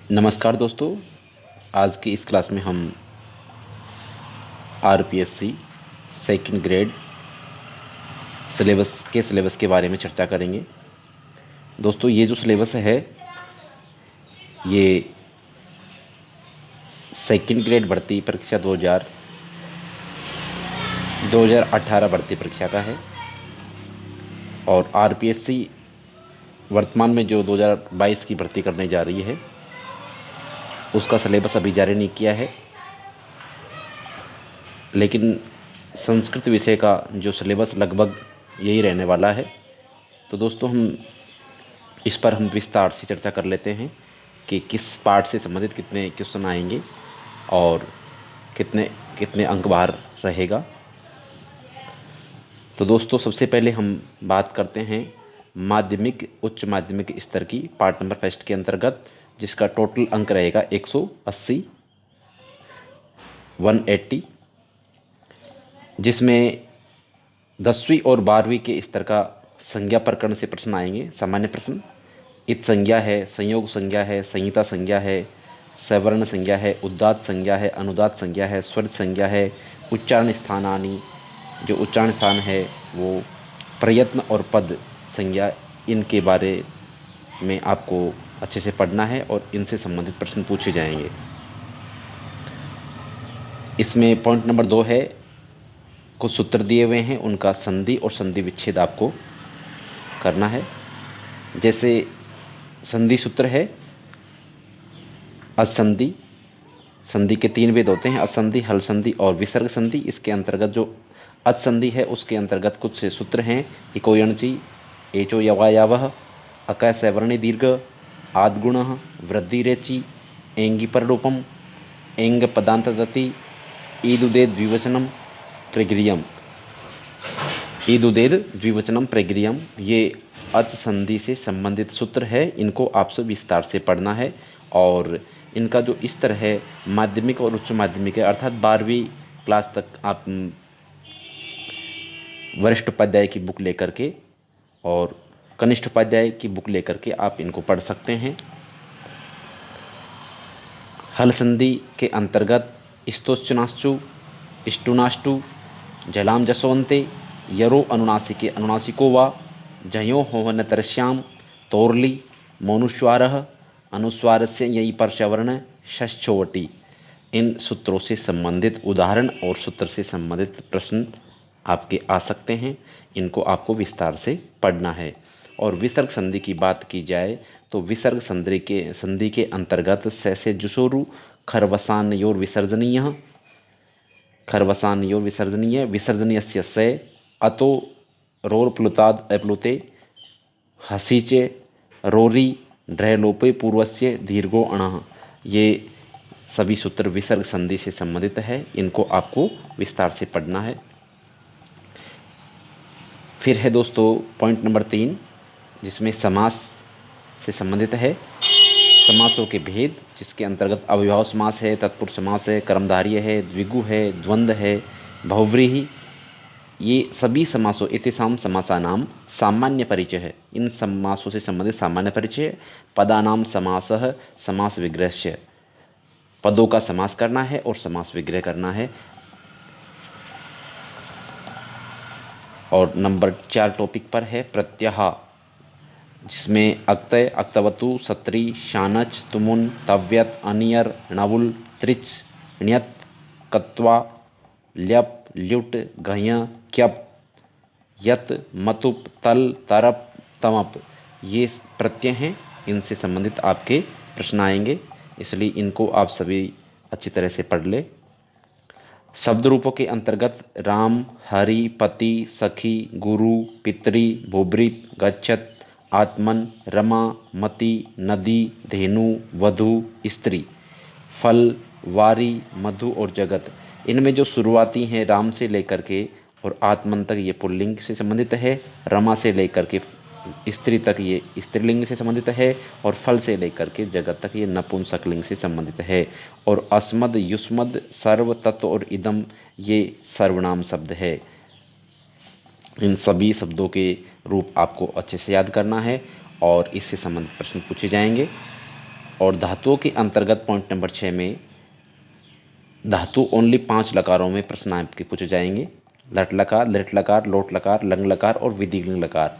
नमस्कार दोस्तों। आज की इस क्लास में हम आरपीएससी सेकंड ग्रेड सिलेबस के बारे में चर्चा करेंगे। दोस्तों, ये जो सिलेबस है ये सेकंड ग्रेड भर्ती परीक्षा 2018 भर्ती परीक्षा का है और आरपीएससी वर्तमान में जो 2022 की भर्ती करने जा रही है उसका सिलेबस अभी जारी नहीं किया है, लेकिन संस्कृत विषय का जो सिलेबस लगभग यही रहने वाला है। तो दोस्तों, इस पर हम विस्तार से चर्चा कर लेते हैं कि किस पार्ट से संबंधित कितने क्वेश्चन आएंगे और कितने कितने अंक बाहर रहेगा। तो दोस्तों, सबसे पहले हम बात करते हैं माध्यमिक उच्च माध्यमिक स्तर की पार्ट नंबर फर्स्ट के अंतर्गत, जिसका टोटल अंक रहेगा 180 180, जिसमें 10वीं और 12वीं के स्तर का संज्ञा प्रकरण से प्रश्न आएंगे। सामान्य प्रश्न, इत संज्ञा है, संयोग संज्ञा है, संहिता संज्ञा है, सवर्ण संज्ञा है, उदात्त संज्ञा है, अनुदात्त संज्ञा है, स्वरित संज्ञा है, उच्चारण स्थानानि, जो उच्चारण स्थान है वो, प्रयत्न और पद संज्ञा, इनके बारे में आपको अच्छे से पढ़ना है और इनसे संबंधित प्रश्न पूछे जाएंगे। इसमें पॉइंट नंबर 2 है, कुछ सूत्र दिए हुए हैं, उनका संधि और संधि विच्छेद आपको करना है। जैसे संधि सूत्र है असंधि, संधि के 3 भेद होते हैं, असंधि, हल संधि और विसर्ग संधि। इसके अंतर्गत जो असंधि है उसके अंतर्गत कुछ सूत्र हैं, इको यणचि, एचो यवायावः, अकय सवर्णे दीर्घ, आद्गुणः, वृद्धि रेचि, एंगी पररूपम, एंग पदांतदति, ईदुदेद द्विवचनम प्रगृह्यम, ईदुदेद द्विवचनम प्रगृह्यम। ये अच संधि से संबंधित सूत्र है, इनको आपसे विस्तार से पढ़ना है। और इनका जो स्तर है माध्यमिक और उच्च माध्यमिक है, अर्थात 12वीं क्लास तक आप वरिष्ठ उपाध्याय की बुक लेकर के और कनिष्ठ उपाध्याय की बुक लेकर के आप इनको पढ़ सकते हैं। हल संधि के अंतर्गत स्तोश्चनाश्चु, स्टुनाष्टु, जलाम जसवंते, यरो अनुनासिके अनुनासिको वा, जयो होहन तरस्याम, तोरली, मनुस्वारः, अनुस्वारस्य यई परसवर्ण, षष्ठोवटी। इन सूत्रों से संबंधित उदाहरण और सूत्र से संबंधित प्रश्न आपके आ सकते हैं, इनको आपको विस्तार से पढ़ना है। और विसर्ग संधि की बात की जाए तो विसर्ग संधि के अंतर्गत से जुसोरु खरवसानयोर विसर्जनीय, खरवसानयोर विसर्जनीय, विसर्जनीयस्य से, अतो रोर प्लुताद अप्लुते, हसीचे रोरी ड्रैलोपे पूर्वस्य दीर्घो अणः। ये सभी सूत्र विसर्ग संधि से संबंधित है, इनको आपको विस्तार से पढ़ना है। फिर है दोस्तों पॉइंट नंबर 3, जिसमें समास से संबंधित है, समासों के भेद, जिसके अंतर्गत अव्ययभाव समास है, तत्पुरुष समास है, कर्मधारय है, द्विगु है, द्वंद्व है, बहुव्रीहि। ये सभी समासों एतेषां समासानां सामान्य परिचय है, इन समासों से संबंधित सामान्य परिचय। पदानां समासः समास विग्रहस्य, पदों का समास करना है और समास विग्रह करना है। और नंबर 4 टॉपिक पर है प्रत्यय, जिसमें अक्तय, अक्तवतु, सत्री, शानच, तुमुन, तव्यत, अनियर, णवुल, त्रिच, ण्यत, कत्वा, ल्यप, ल्युट, घय, क्यप, यत, मतुप, तल, तरप, तमप, ये प्रत्यय हैं, इनसे संबंधित आपके प्रश्न आएंगे, इसलिए इनको आप सभी अच्छी तरह से पढ़ ले। शब्द रूपों के अंतर्गत राम, हरि, पति, सखी, गुरु, पितरी, भूभृत, गच्छत, आत्मन, रमा, मति, नदी, धेनु, वधु, स्त्री, फल, वारी, मधु और जगत। इनमें जो शुरुआती हैं राम से लेकर के और आत्मन तक ये पुल्लिंग से संबंधित है, रमा से लेकर के स्त्री तक ये स्त्रीलिंग से संबंधित है, और फल से लेकर के जगत तक ये नपुंसकलिंग से संबंधित है। और अस्मद, युष्मद, सर्व, तत्व और इदम ये सर्वनाम शब्द है। इन सभी शब्दों के रूप आपको अच्छे से याद करना है और इससे संबंधित प्रश्न पूछे जाएंगे। और धातुओं के अंतर्गत पॉइंट नंबर 6 में धातु ओनली 5 लकारों में प्रश्न आपके पूछे जाएंगे। लट लकार, लिट लकार, लोट लकार, लंग लकार और विधिलिंग लकार।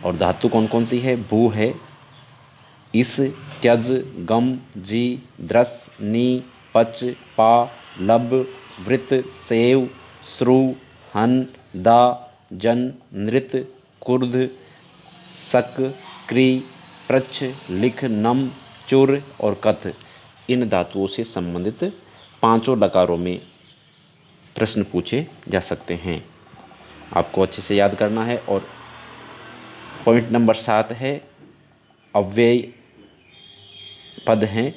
और धातु कौन कौन सी है? भू है, इस, त्यज, गम, जी, द्रस, नी, पच, पा, लब, वृत, सेव, श्रु, हन, दा, जन, नृत, कुर्द, सक, क्री, प्रच्छ, लिख, नम, चुर और कथ। इन धातुओं से संबंधित 5 लकारों में प्रश्न पूछे जा सकते हैं। आपको अच्छे से याद करना है। और पॉइंट नंबर 7 है अव्यय पद हैं।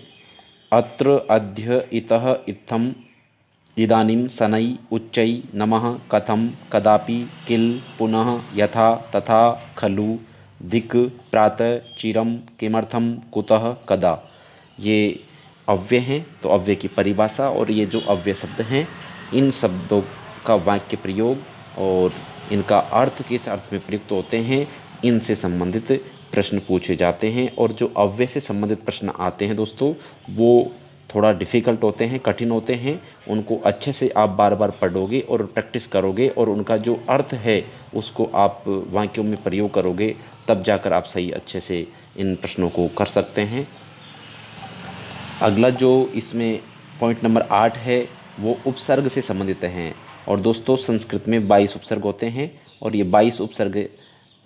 अत्र, अद्य, इतः, इत्थम, इदानीं, शनै, उच्चै, नमः, कथं, कदापि, किल, पुनः, यथा, तथा, खलु, दिक्, प्रातः, चिरं, किमर्थं, कुतः, कदा। ये अव्यय हैं। तो अव्यय की परिभाषा और ये जो अव्यय शब्द हैं, इन शब्दों का वाक्य प्रयोग और इनका अर्थ किस अर्थ में प्रयुक्त होते हैं, इनसे संबंधित प्रश्न पूछे जाते हैं। और जो अव्यय से संबंधित प्रश्न आते हैं दोस्तों, वो थोड़ा डिफ़िकल्ट होते हैं, कठिन होते हैं। उनको अच्छे से आप बार बार पढ़ोगे और प्रैक्टिस करोगे और उनका जो अर्थ है उसको आप वाक्यों में प्रयोग करोगे, तब जाकर आप सही अच्छे से इन प्रश्नों को कर सकते हैं। अगला जो इसमें पॉइंट नंबर 8 है वो उपसर्ग से संबंधित हैं। और दोस्तों संस्कृत में 22 उपसर्ग होते हैं और ये 22 उपसर्ग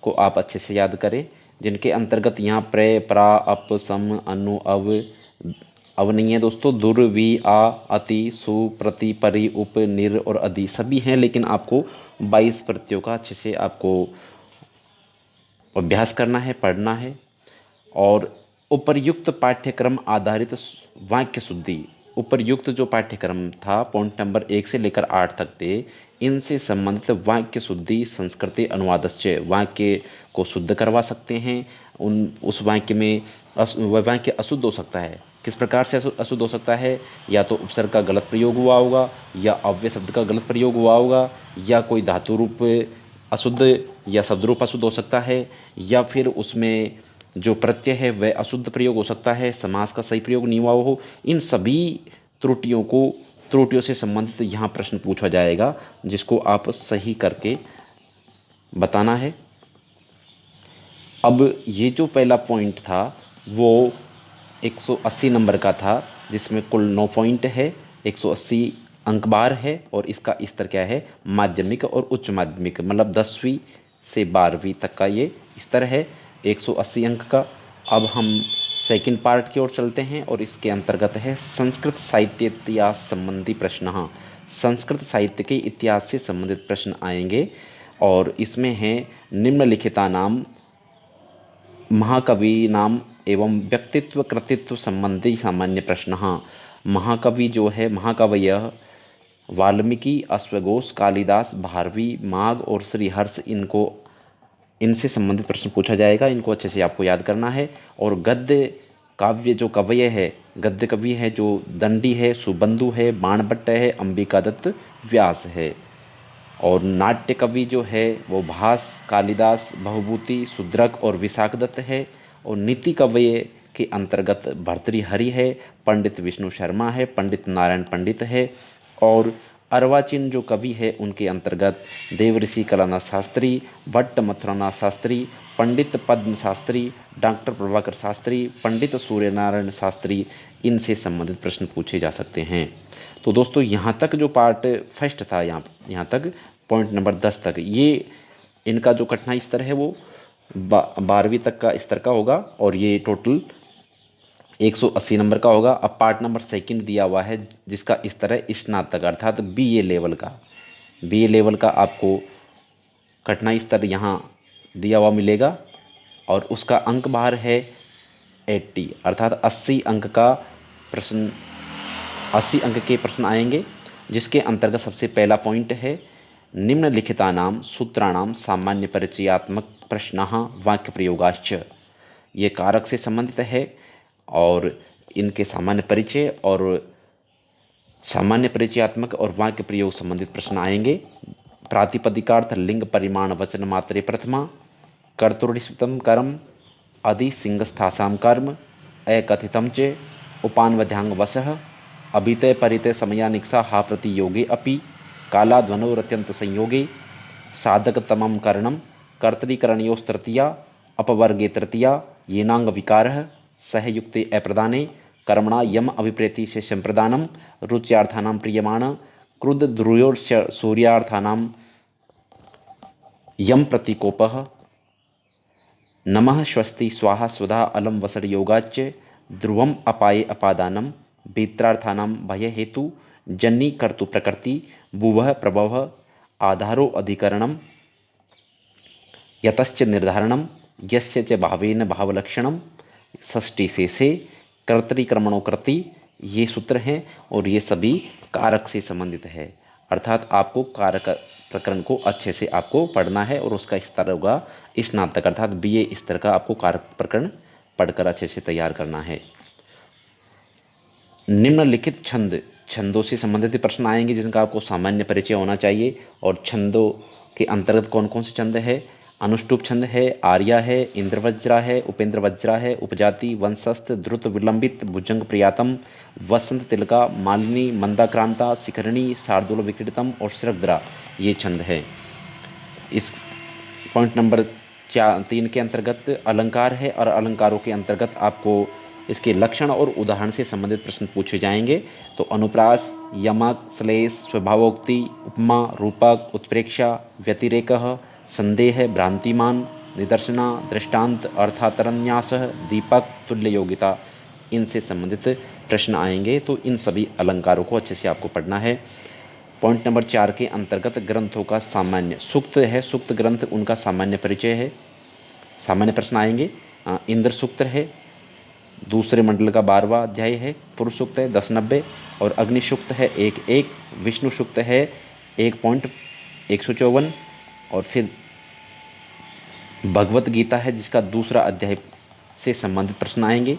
को आप अच्छे से याद करें, जिनके अंतर्गत यहाँ प्र, प्रा, अप, सम, अनु, अव नहीं है दोस्तों। दुर, वि, आ, अति, सु, प्रति, परि, उप, निर और अधि सभी हैं, लेकिन आपको 22 प्रत्ययों का अच्छे से आपको अभ्यास करना है, पढ़ना है। और उपर्युक्त पाठ्यक्रम आधारित वाक्य शुद्धि, उपर्युक्त जो पाठ्यक्रम था पॉइंट नंबर 1 से लेकर 8 तक थे, इनसे संबंधित वाक्य शुद्धि संस्कृति अनुवादस्य, वाक्य को शुद्ध करवा सकते हैं। उस वाक्य में वह वाक्य अशुद्ध हो सकता है। किस प्रकार से अशुद्ध हो सकता है? या तो उपसर्ग का गलत प्रयोग हुआ होगा, या अव्यय शब्द का गलत प्रयोग हुआ होगा, या कोई धातु रूप अशुद्ध या शब्द रूप अशुद्ध हो सकता है, या फिर उसमें जो प्रत्यय है वह अशुद्ध प्रयोग हो सकता है, समास का सही प्रयोग नहीं हुआ हो। इन सभी त्रुटियों से संबंधित यहाँ प्रश्न पूछा जाएगा, जिसको आप सही करके बताना है। अब ये जो पहला पॉइंट था वो 180 नंबर का था, जिसमें कुल 9 पॉइंट है, 180 अंक बार है। और इसका स्तर क्या है? माध्यमिक और उच्च माध्यमिक, मतलब 10वीं से 12वीं तक का ये स्तर है 180 अंक का। अब हम सेकंड पार्ट की ओर चलते हैं और इसके अंतर्गत है संस्कृत साहित्य इतिहास संबंधी प्रश्न। हाँ, संस्कृत साहित्य के इतिहास से संबंधित प्रश्न आएंगे और इसमें है निम्नलिखिता नाम महाकवि नाम एवं व्यक्तित्व कृतित्व संबंधी सामान्य प्रश्न। हाँ, महाकवि जो है, महाकवयः वाल्मीकि, अश्वघोष, कालिदास, भारवी, माघ और श्रीहर्ष, इनसे संबंधित प्रश्न पूछा जाएगा। इनको अच्छे से आपको याद करना है। और गद्य काव्य जो कवय है, गद्य कवि है जो दंडी है, सुबंधु है, बाणभट्ट है, अंबिका दत्त, व्यास है। और नाट्य कवि जो है वो भास, कालिदास, बहुभूति, शुद्रक और विशाख दत्त है। और नीति कवय के अंतर्गत भर्तृहरि है, पंडित विष्णु शर्मा है, पंडित नारायण पंडित है। और अर्वाचीन जो कवि है उनके अंतर्गत देवऋषि कलानाथ शास्त्री, भट्ट मथुरानाथ शास्त्री, पंडित पद्म शास्त्री, डॉक्टर प्रभाकर शास्त्री, पंडित सूर्यनारायण शास्त्री, इनसे संबंधित प्रश्न पूछे जा सकते हैं। तो दोस्तों यहाँ तक जो पार्ट फर्स्ट था, यहाँ तक पॉइंट नंबर 10 तक, ये इनका जो कठिनाई स्तर है वो 12वीं तक का स्तर का होगा और ये टोटल 180 नंबर का होगा। अब पार्ट नंबर सेकंड दिया हुआ है जिसका स्तर है स्नातक, अर्थात BA लेवल का। BA लेवल का आपको कठिनाई स्तर यहाँ दिया हुआ मिलेगा और उसका अंक बाहर है 80, अर्थात 80 अंक का प्रश्न, 80 अंक के प्रश्न आएंगे, जिसके अंतर्गत सबसे पहला पॉइंट है निम्नलिखितानां सूत्राणां सामान्य परिचयात्मक प्रश्नः वाक्य प्रयोगाश्च। ये कारक से संबंधित है और इनके सामान्य परिचय और सामान्य परिचयात्मक और वाक्य प्रयोग संबंधित प्रश्न आएंगे। प्रातिपदिकार्थ लिंग परिमाण वचन मात्रे प्रथमा, कर्तुर्निष्ठितम कर्म, अधि सिंहस्थासाम कर्म, अकथितं च उपान्वध्याङ्गवशः अभितय परितय समयानिक्षा हा प्रतियोगे अपि कालाध्वनोरत्यंत संयोगे साधकतमं करणं कर्तरीकरणयोस्तृतीया अपवर्गे तृतीया येनांग विकारः सहयुक्ते अप्रदाने कर्मणा यम अभिप्रेति से संप्रदानम रुच्यार्थानां प्रियमाण क्रुद्ध ध्रुयोर्स्य सूर्यार्थानां यम प्रतिकोपः नमः स्वस्ति स्वाहा स्वधा अलम वसड़ योगाच्च ध्रुवम अपाये अपादानम वेत्रार्थानां भय हेतु जन्नी कर्तु प्रकृति भुवः प्रभव आधारो अधिकरणम यतश्च निर्धारणम यस्य च भावेन भावलक्षणम षष्ठी से कर्तरीक्रमणों कृति, ये सूत्र हैं और ये सभी कारक से संबंधित है। अर्थात आपको कारक प्रकरण को अच्छे से आपको पढ़ना है और उसका स्तर होगा स्नातक अर्थात बीए स्तर का आपको कारक प्रकरण पढ़कर अच्छे से तैयार करना है। निम्नलिखित छंदों से संबंधित प्रश्न आएंगे जिनका आपको सामान्य परिचय होना चाहिए। और छंदों के अंतर्गत कौन कौन से छंद है? अनुष्टुप छंद है, आर्या है, इंद्रवज्रा है, उपेंद्र वज्रा है, उपजाति, वंशस्थ, द्रुत विलंबित, भुजंग प्रियातम, वसंत तिलका, मालिनी, मंदाक्रांता, शिखरणी, शार्दूल विक्रीतम और श्रद्रा, ये छंद है। इस पॉइंट नंबर 3 के अंतर्गत अलंकार है और अलंकारों के अंतर्गत आपको इसके लक्षण और उदाहरण से संबंधित प्रश्न पूछे जाएंगे। तो अनुप्रास, यमक, श्लेष, स्वभावोक्ति, उपमा, रूपक, उत्प्रेक्षा, व्यतिरेकः, संदेह, भ्रांतिमान, निदर्शना, दृष्टांत, अर्थातरन्यास, दीपक, तुल्य योगिता, इनसे संबंधित प्रश्न आएंगे। तो इन सभी अलंकारों को अच्छे से आपको पढ़ना है। पॉइंट नंबर 4 के अंतर्गत ग्रंथों का सामान्य, सूक्त है, सूक्त ग्रंथ उनका सामान्य परिचय है, सामान्य प्रश्न आएंगे। इंद्र सूक्त है, दूसरे मंडल का 12वां अध्याय है, पुरुष सूक्त है 1090 और अग्नि सूक्त है 1:1, विष्णु सूक्त है 1.154 और फिर भगवत गीता है जिसका दूसरा अध्याय से संबंधित प्रश्न आएंगे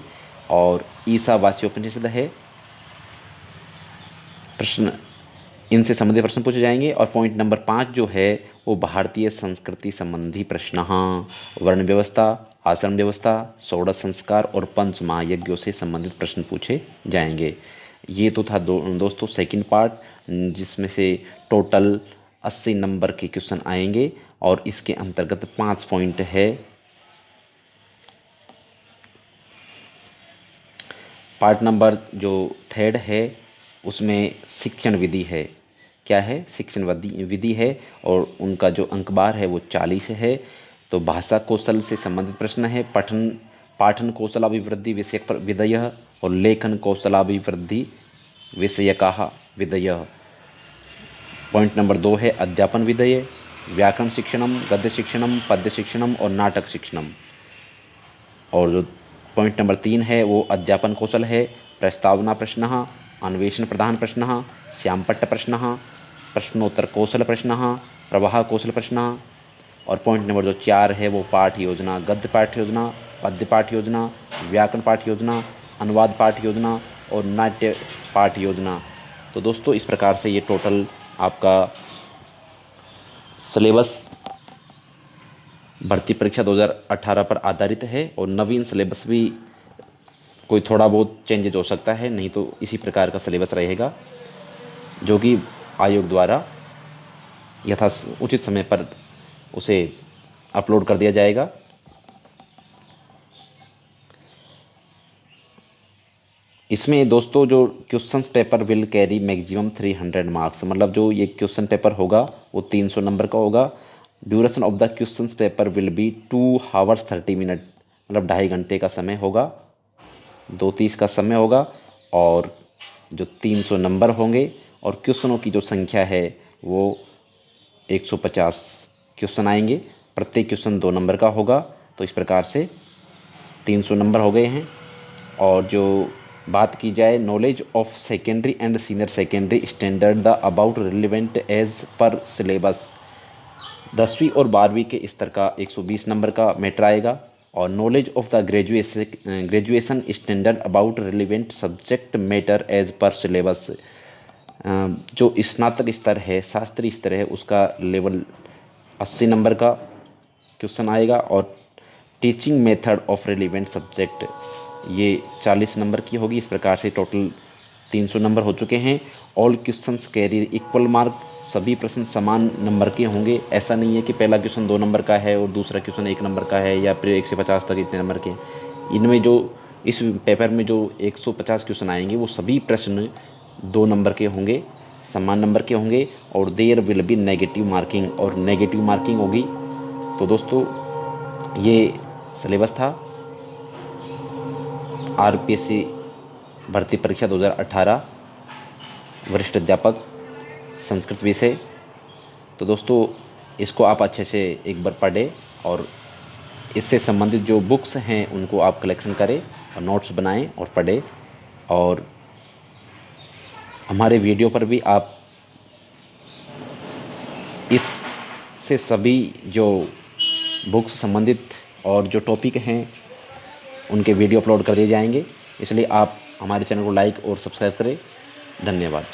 और ईशावास्योपनिषद है, प्रश्न इनसे संबंधित प्रश्न पूछे जाएंगे। और पॉइंट नंबर 5 जो है वो भारतीय संस्कृति संबंधी प्रश्न, वर्ण व्यवस्था, आश्रम व्यवस्था, षोडश संस्कार और पंच महायज्ञों से संबंधित प्रश्न पूछे जाएंगे। ये तो था दोस्तों सेकंड पार्ट, जिसमें से टोटल 80 नंबर के क्वेश्चन आएंगे और इसके अंतर्गत 5 पॉइंट है। पार्ट नंबर जो 3 है उसमें शिक्षण विधि है, क्या है? शिक्षण विधि है और उनका जो अंकबार है वो 40 है। तो भाषा कौशल से संबंधित प्रश्न है, पाठन कौशलाभिवृद्धि विषयक विधयः और लेखन कौशलाभिवृद्धि विषयकाः विधयः। पॉइंट नंबर 2 है अध्यापन विधेय, व्याकरण शिक्षणम, गद्य शिक्षणम, पद्य शिक्षणम और नाटक शिक्षणम। और जो पॉइंट नंबर 3 है वो अध्यापन कौशल है, प्रस्तावना प्रश्न, अन्वेषण प्रधान प्रश्न, श्यामपट्ट प्रश्न, प्रश्नोत्तर कौशल प्रश्न, प्रवाह कौशल प्रश्न। और पॉइंट नंबर जो 4 है वो पाठ योजना, गद्य पाठ योजना, पद्य पाठ योजना, व्याकरण पाठ योजना, अनुवाद पाठ योजना और नाट्य पाठ योजना। तो दोस्तों इस प्रकार से ये टोटल आपका सिलेबस भर्ती परीक्षा 2018 पर आधारित है और नवीन सिलेबस भी कोई थोड़ा बहुत चेंजेज हो सकता है, नहीं तो इसी प्रकार का सिलेबस रहेगा जो कि आयोग द्वारा यथा उचित समय पर उसे अपलोड कर दिया जाएगा। इसमें दोस्तों जो questions paper will carry maximum 300 marks, मतलब जो ये क्वेश्चन पेपर होगा वो 300 नंबर का होगा। Duration of the questions paper will be 2 hours 30 minute, मतलब 2.5 घंटे का समय होगा, 2:30 का समय होगा। और जो 300 नंबर होंगे और क्वेश्चनों की जो संख्या है वो 150 क्वेश्चन आएंगे, प्रत्येक क्वेश्चन 2 नंबर का होगा। तो इस प्रकार से 300 नंबर हो गए हैं। और जो बात की जाए knowledge of secondary and senior secondary standard the about relevant as per syllabus, 10वीं और 12वीं के स्तर का 120 नंबर का मैटर आएगा। और knowledge of the graduation standard about relevant subject matter as per syllabus, जो स्नातक स्तर है, शास्त्रीय स्तर है, उसका लेवल 80 नंबर का क्वेश्चन आएगा। और teaching method of relevant subject ये 40 नंबर की होगी। इस प्रकार से टोटल 300 नंबर हो चुके हैं। All questions carry equal mark, सभी प्रश्न समान नंबर के होंगे। ऐसा नहीं है कि पहला क्वेश्चन 2 नंबर का है और दूसरा क्वेश्चन 1 नंबर का है या फिर 1 से 50 तक इतने नंबर के। इनमें जो इस पेपर में जो 150 क्वेश्चन आएंगे वो सभी प्रश्न 2 नंबर के होंगे, समान नंबर के होंगे। और there will be negative marking, और नेगेटिव मार्किंग होगी। तो दोस्तों ये सिलेबस था आरपीएससी भर्ती परीक्षा 2018 वरिष्ठ अध्यापक संस्कृत विषय। तो दोस्तों इसको आप अच्छे से एक बार पढ़ें और इससे संबंधित जो बुक्स हैं उनको आप कलेक्शन करें और नोट्स बनाएं और पढ़ें। और हमारे वीडियो पर भी आप इससे सभी जो बुक्स संबंधित और जो टॉपिक हैं उनके वीडियो अपलोड कर दिए जाएंगे। इसलिए आप हमारे चैनल को लाइक और सब्सक्राइब करें। धन्यवाद।